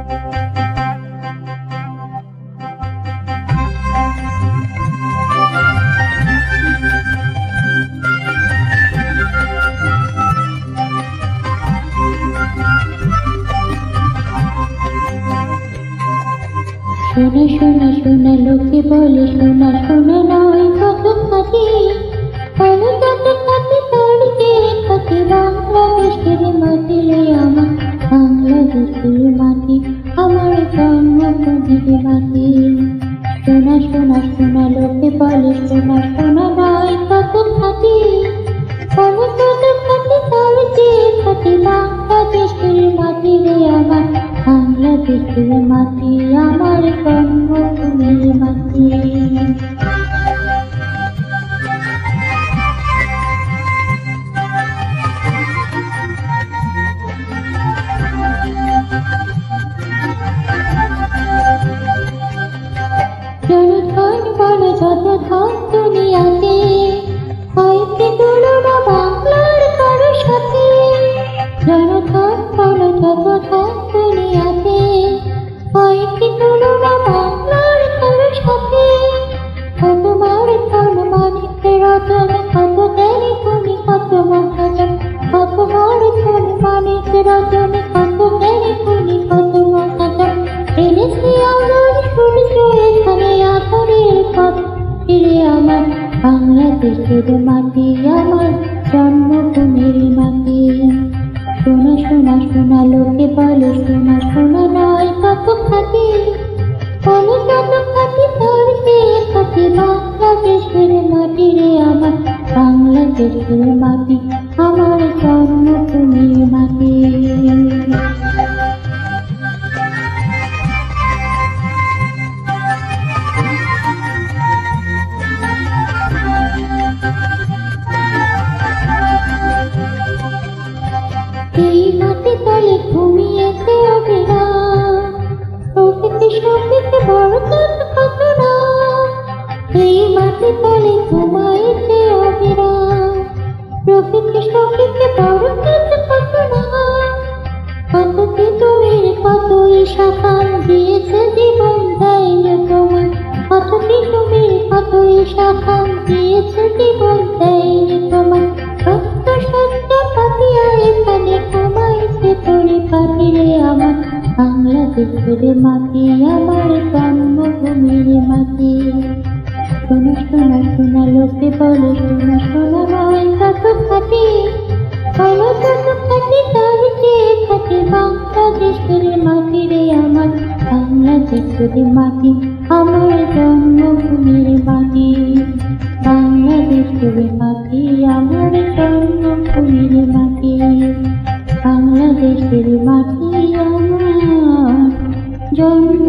শোনা শোনা শোনা লোকে বলে শোনা শোনা নয় কত খাটি বলো কত খাটি তড়িতে খাটি বাংলাদেশের মাটি রে আমার বাংলাদেশের মাটি আমার জন্মভূমির মাটি। শোনা শোনা শোনা লোকে বলে শোনা শোনা নয় কত খাটি বলো কত খাটি তড়িতে খাটি বাংলাদেশের মাটি রে আমার বাংলাদেশের মাটি আমার জন্মভূমির মাটি। জনধন বল যত ধন দুনিয়াতে হয়তো তুলনা বাংলার কারো সাথে। জনধন বল যত ধন দুনিয়াতে হয়তো তুলনা বাংলার কারো সাথে। কত মার ধন মানিকের রতন কত দেরি তুমি কত মহাজন কত মার ধন মানিকের রতন কত দেরি তুমি কত মহাজন। এনেছি আমার সূর্য এখানে আধারের পথ ফিরে আমার বাংলাদেশের মাটি আমার জন্মভূমির মাটি। শোনা শোনা শোনা লোকে বলে শোনা শোনা নয় কত খাটি বলো কত খাটি ধরতে খাটি বাংলাদেশের মাটি রে আমার বাংলাদেশের মাটি আমার জন্মভূমির মাটি। এই মাটি তলে ঘুমিয়েছে অবিরাম প্রকৃতি সঙ্গীতে বড় কত না। এই মাটি তলে ঘুমাইছে অবিরাম প্রকৃতি সঙ্গীতে বড় কত না। কত তিতুমির কতই শাখান দিয়েছে জীবন দেয়নি তোমার কত তিতুমির কতই শাখান দিয়েছে জীবন দেয়নি তোমার। সত্য সত্য পাতিয়া এখানে ঘুমাইছে পরিপাটি রে আমার বাংলাদেশের মাটি আমার জন্মভূমির মাটি। শোনা শোনা শোনা লোকে বলে শোনা শোনা নয় কত খাটি বলো কত খাটি তার চেয়ে খাটি বাংলাদেশের মাটি রে আমার বাংলাদেশের মাটি আমার জন্মভূমির মাটি। বাংলাদেশের মাটি আমার জন্মভূমির মাটি বাংলাদেশের মাটি আমার জন্ম